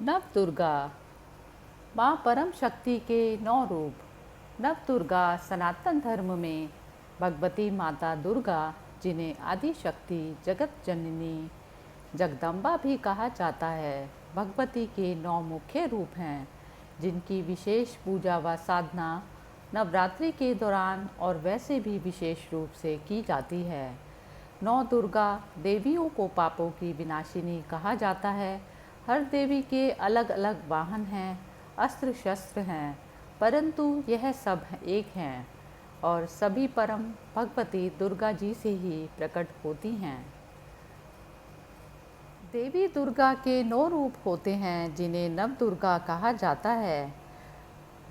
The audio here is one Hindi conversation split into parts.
नव दुर्गा माँ परम शक्ति के 9 रूप। नव दुर्गा सनातन धर्म में भगवती माता दुर्गा, जिन्हें आदि शक्ति, जगत जननी, जगदम्बा भी कहा जाता है, भगवती के 9 मुख्य रूप हैं, जिनकी विशेष पूजा व साधना नवरात्रि के दौरान और वैसे भी विशेष रूप से की जाती है। 9 दुर्गा देवियों को पापों की विनाशिनी कहा जाता है। हर देवी के अलग अलग वाहन हैं, अस्त्र शस्त्र हैं, परंतु यह सब एक हैं और सभी परम भगवती दुर्गा जी से ही प्रकट होती हैं। देवी दुर्गा के 9 रूप होते हैं, जिन्हें नव दुर्गा कहा जाता है।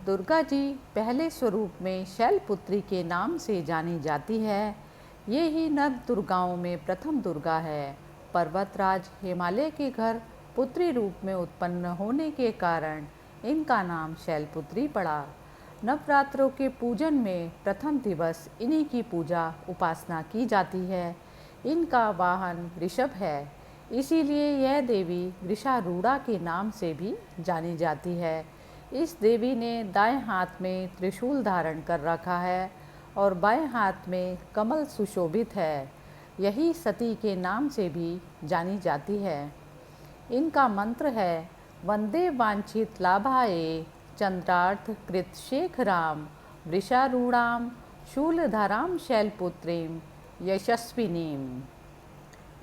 दुर्गा जी पहले स्वरूप में शैलपुत्री के नाम से जानी जाती है। ये ही नव दुर्गाओं में प्रथम दुर्गा है। पर्वतराज हिमालय के घर पुत्री रूप में उत्पन्न होने के कारण इनका नाम शैलपुत्री पड़ा। नवरात्रों के पूजन में प्रथम दिवस इन्हीं की पूजा उपासना की जाती है। इनका वाहन ऋषभ है, इसीलिए यह देवी वृषारूढ़ा के नाम से भी जानी जाती है। इस देवी ने दाएं हाथ में त्रिशूल धारण कर रखा है और बाएं हाथ में कमल सुशोभित है। यही सती के नाम से भी जानी जाती है। इनका मंत्र है वंदे वांछित लाभाये चंद्रार्थ कृत शेखराम वृषारूढ़ाम शूलधराम शैलपुत्रीम यशस्विनीम।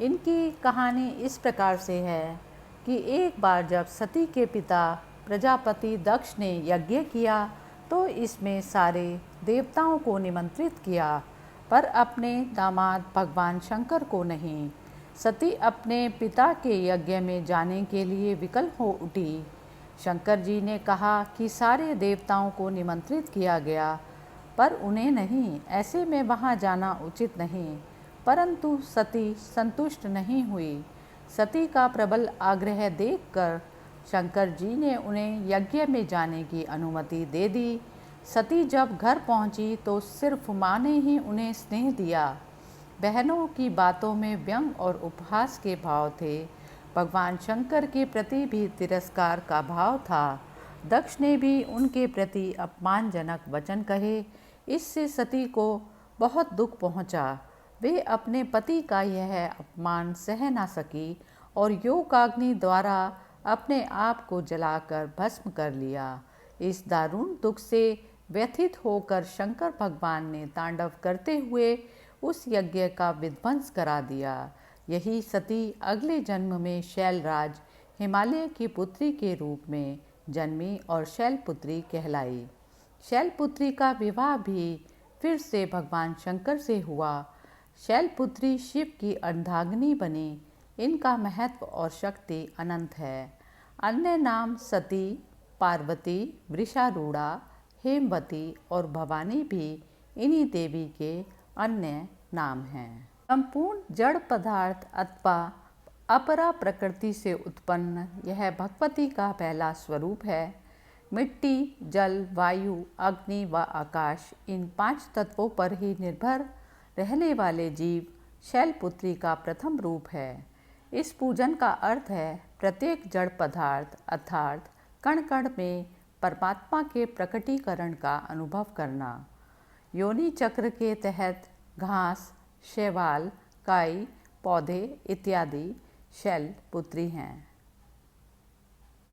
इनकी कहानी इस प्रकार से है कि एक बार जब सती के पिता प्रजापति दक्ष ने यज्ञ किया तो इसमें सारे देवताओं को निमंत्रित किया, पर अपने दामाद भगवान शंकर को नहीं। सती अपने पिता के यज्ञ में जाने के लिए विकल हो उठी। शंकर जी ने कहा कि सारे देवताओं को निमंत्रित किया गया, पर उन्हें नहीं, ऐसे में वहाँ जाना उचित नहीं। परंतु सती संतुष्ट नहीं हुई। सती का प्रबल आग्रह देखकर शंकर जी ने उन्हें यज्ञ में जाने की अनुमति दे दी। सती जब घर पहुंची तो सिर्फ माँ ने ही उन्हें स्नेह दिया। बहनों की बातों में व्यंग और उपहास के भाव थे। भगवान शंकर के प्रति भी तिरस्कार का भाव था। दक्ष ने भी उनके प्रति अपमानजनक वचन कहे। इससे सती को बहुत दुख पहुंचा। वे अपने पति का यह अपमान सह न सकी और योगाग्नि द्वारा अपने आप को जलाकर भस्म कर लिया। इस दारुण दुख से व्यथित होकर शंकर भगवान ने तांडव करते हुए उस यज्ञ का विध्वंस करा दिया। यही सती अगले जन्म में शैलराज हिमालय की पुत्री के रूप में जन्मी और शैलपुत्री कहलाई। शैलपुत्री का विवाह भी फिर से भगवान शंकर से हुआ। शैलपुत्री शिव की अर्धांगिनी बनी। इनका महत्व और शक्ति अनंत है। अन्य नाम सती, पार्वती, वृषारूढ़ा, हेमवती और भवानी भी इन्हीं देवी के अन्य नाम हैं। संपूर्ण जड़ पदार्थ अथवा अपरा प्रकृति से उत्पन्न यह भगवती का पहला स्वरूप है। मिट्टी, जल, वायु, अग्नि व आकाश, इन 5 तत्वों पर ही निर्भर रहने वाले जीव शैलपुत्री का प्रथम रूप है। इस पूजन का अर्थ है प्रत्येक जड़ पदार्थ अर्थात कण कण में परमात्मा के प्रकटीकरण का अनुभव करना। योनि चक्र के तहत घास, शैवाल, काई, पौधे इत्यादि शैलपुत्री हैं।